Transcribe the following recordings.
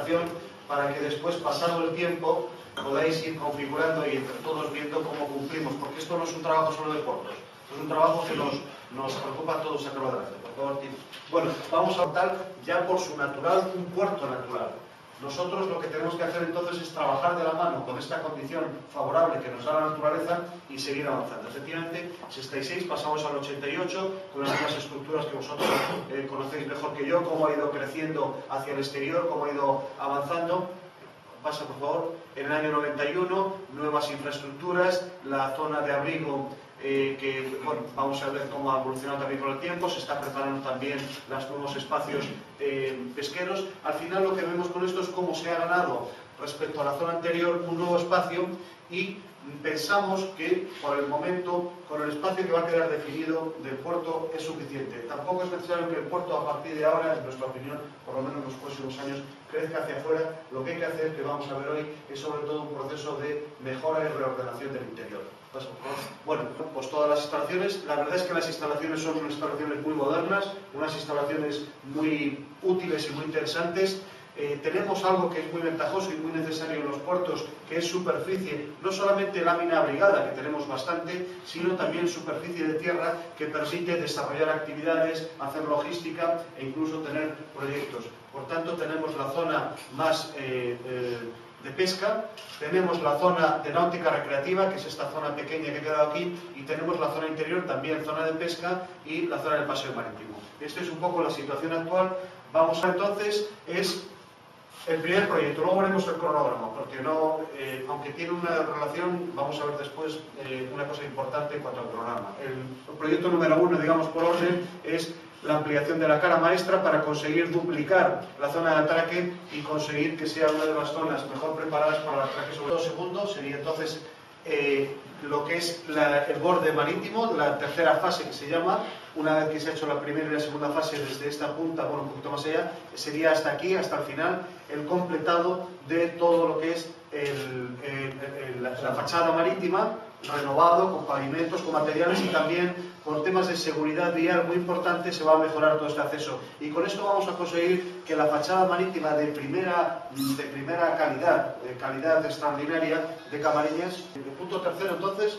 planificación para que después, pasado el tiempo, podáis ir configurando y entre todos viendo cómo cumplimos, porque esto no es un trabajo solo de puertos, es un trabajo que nos preocupa a todos aquí adelante. Por favor, Tim. Bueno, vamos a optar ya por su natural, un puerto natural. Nosotros lo que tenemos que hacer entonces es trabajar de la mano con esta condición favorable que nos da la naturaleza y seguir avanzando. Efectivamente, 66, pasamos al 88, con las nuevas estructuras que vosotros conocéis mejor que yo, cómo ha ido creciendo hacia el exterior, cómo ha ido avanzando. Pasa, por favor. En el año 91, nuevas infraestructuras, la zona de abrigo, que bueno, vamos a ver cómo ha evolucionado también con el tiempo, se está preparando también los nuevos espacios pesqueros. Al final lo que vemos con esto es cómo se ha ganado respecto a la zona anterior un nuevo espacio y pensamos que por el momento, con el espacio que va a quedar definido del puerto, es suficiente. Tampoco es necesario que el puerto a partir de ahora, en nuestra opinión, por lo menos en los próximos años, crezca hacia afuera. Lo que hay que hacer, que vamos a ver hoy, es sobre todo un proceso de mejora y reordenación del interior. Bueno, pues todas las instalaciones, la verdad es que las instalaciones son unas instalaciones muy modernas, unas instalaciones muy útiles y muy interesantes. Tenemos algo que es muy ventajoso y muy necesario en los puertos, que es superficie, no solamente lámina abrigada, que tenemos bastante, sino también superficie de tierra que permite desarrollar actividades, hacer logística e incluso tener proyectos. Por tanto, tenemos la zona más de pesca, tenemos la zona de náutica recreativa, que es esta zona pequeña que ha quedado aquí, y tenemos la zona interior, también zona de pesca, y la zona del paseo marítimo. Esta es un poco la situación actual. Vamos a entonces, es el primer proyecto, luego veremos el cronograma, porque no, aunque tiene una relación, vamos a ver después una cosa importante en cuanto al cronograma. El proyecto número 1, digamos por orden, es la ampliación de la cara maestra para conseguir duplicar la zona de atraque y conseguir que sea una de las zonas mejor preparadas para el atraque. Sobre todo segundo sería entonces lo que es el borde marítimo, la tercera fase que se llama. Una vez que se ha hecho la primera y la segunda fase desde esta punta, bueno, un poquito más allá, sería hasta aquí, hasta el final, el completado de todo lo que es la fachada marítima, renovado, con pavimentos, con materiales y también con temas de seguridad vial muy importantes. Se va a mejorar todo este acceso y con esto vamos a conseguir que la fachada marítima de primera calidad, de calidad extraordinaria de Camariñas. El punto tercero, entonces,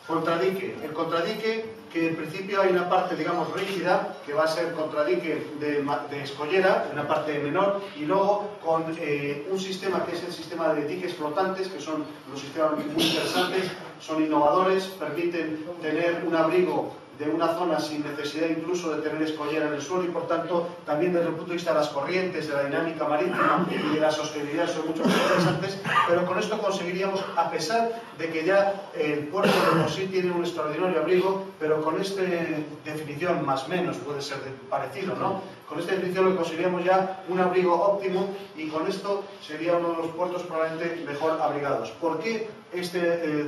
contradique. El contradique, que en principio hay una parte, digamos, rígida, que va a ser contradique de escollera, una parte menor, y luego con un sistema que es el sistema de diques flotantes, que son los sistemas muy interesantes, son innovadores, permiten tener un abrigo de una zona sin necesidad incluso de tener escollera en el suelo y por tanto también desde el punto de vista de las corrientes, de la dinámica marítima y de la sostenibilidad son mucho más interesantes, pero con esto conseguiríamos, a pesar de que ya el puerto de por sí tiene un extraordinario abrigo, pero con esta definición más o menos puede ser parecido, ¿no? Con esta definición lo que conseguiríamos ya un abrigo óptimo y con esto sería uno de los puertos probablemente mejor abrigados. ¿Por qué esta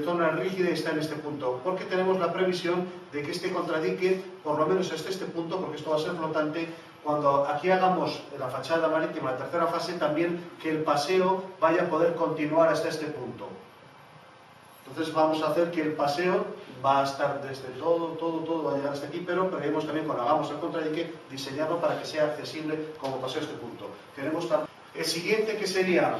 zona rígida está en este punto? Porque tenemos la previsión de que este contradique, por lo menos hasta este punto, porque esto va a ser flotante, cuando aquí hagamos la fachada marítima, la tercera fase, también que el paseo vaya a poder continuar hasta este punto. Entonces vamos a hacer que el paseo va a estar desde todo va a llegar hasta aquí, pero queremos también, cuando hagamos el contradique, diseñarlo para que sea accesible como paseo a este punto. Queremos el siguiente, que sería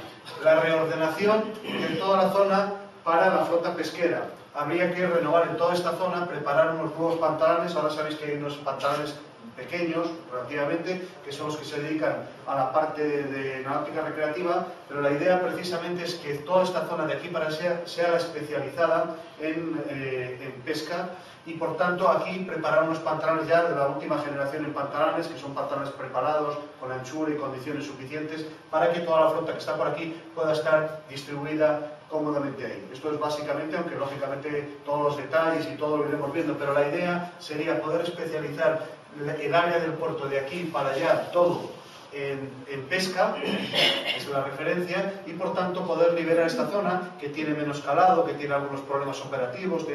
la reordenación de toda la zona para la flota pesquera. Habría que renovar en toda esta zona, preparar unos nuevos pantalanes. Ahora sabéis que hay unos pantalanes pequeños, relativamente, que son los que se dedican a la parte de náutica recreativa, pero la idea precisamente es que toda esta zona de aquí para allá sea la especializada en pesca y por tanto aquí preparar unos pantalones ya de la última generación en pantalones, que son pantalones preparados con anchura y condiciones suficientes para que toda la flota que está por aquí pueda estar distribuida cómodamente ahí. Esto es básicamente, aunque lógicamente todos los detalles y todo lo iremos viendo, pero la idea sería poder especializar el área del puerto de aquí para allá, todo en pesca, es la referencia, y por tanto poder liberar esta zona que tiene menos calado, que tiene algunos problemas operativos,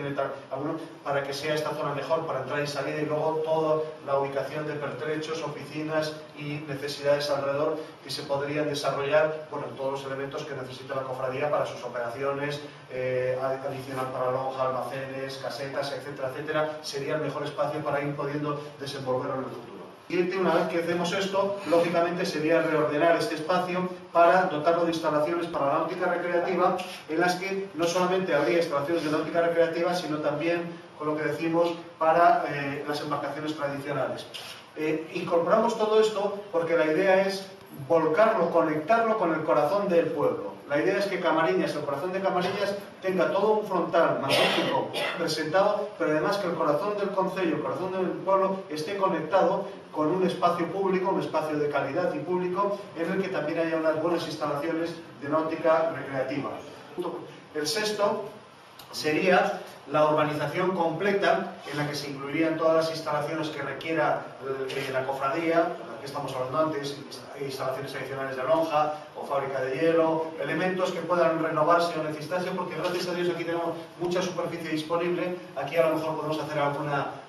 para que sea esta zona mejor para entrar y salir, y luego toda la ubicación de pertrechos, oficinas y necesidades alrededor que se podrían desarrollar, bueno, todos los elementos que necesita la cofradía para sus operaciones, adicional para lonja, almacenes, casetas, etcétera, etcétera, sería el mejor espacio para ir pudiendo desenvolverlo en el futuro. Una vez que hacemos esto, lógicamente sería reordenar este espacio para dotarlo de instalaciones para la náutica recreativa, en las que no solamente habría instalaciones de náutica recreativa, sino también, con lo que decimos, para las embarcaciones tradicionales. Incorporamos todo esto porque la idea es volcarlo, conectarlo con el corazón del pueblo. La idea es que Camariñas, el corazón de Camariñas, tenga todo un frontal magnífico presentado, pero además que el corazón del concello, el corazón del pueblo, esté conectado con un espacio público, un espacio de calidad y público, en el que también haya unas buenas instalaciones de náutica recreativa. El sexto sería la urbanización completa, en la que se incluirían todas las instalaciones que requiera la cofradía, que estamos hablando antes, instalaciones adicionales de lonja o fábrica de hielo, elementos que puedan renovarse o necesitarse, porque gracias a Dios aquí tenemos mucha superficie disponible. Aquí a lo mejor podemos hacer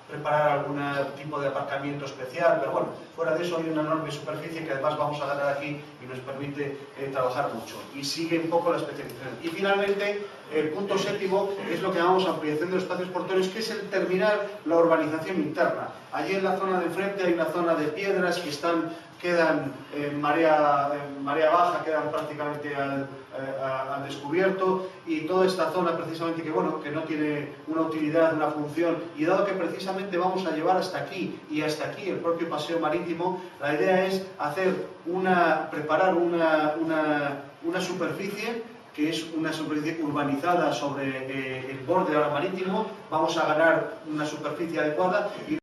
preparar algún tipo de aparcamiento especial, pero bueno, fuera de eso hay una enorme superficie que además vamos a ganar aquí y nos permite trabajar mucho. Y sigue un poco la especialización. Y finalmente, el punto séptimo es lo que llamamos ampliación de los espacios portuarios, que es el terminar la urbanización interna. Allí en la zona de enfrente hay una zona de piedras que quedan en marea baja, quedan prácticamente al descubierto, y toda esta zona precisamente que no tiene una utilidad, una función, y dado que precisamente vamos a llevar hasta aquí y hasta aquí el propio paseo marítimo, la idea es preparar una superficie que es una superficie urbanizada sobre el borde marítimo. Vamos a ganar una superficie adecuada y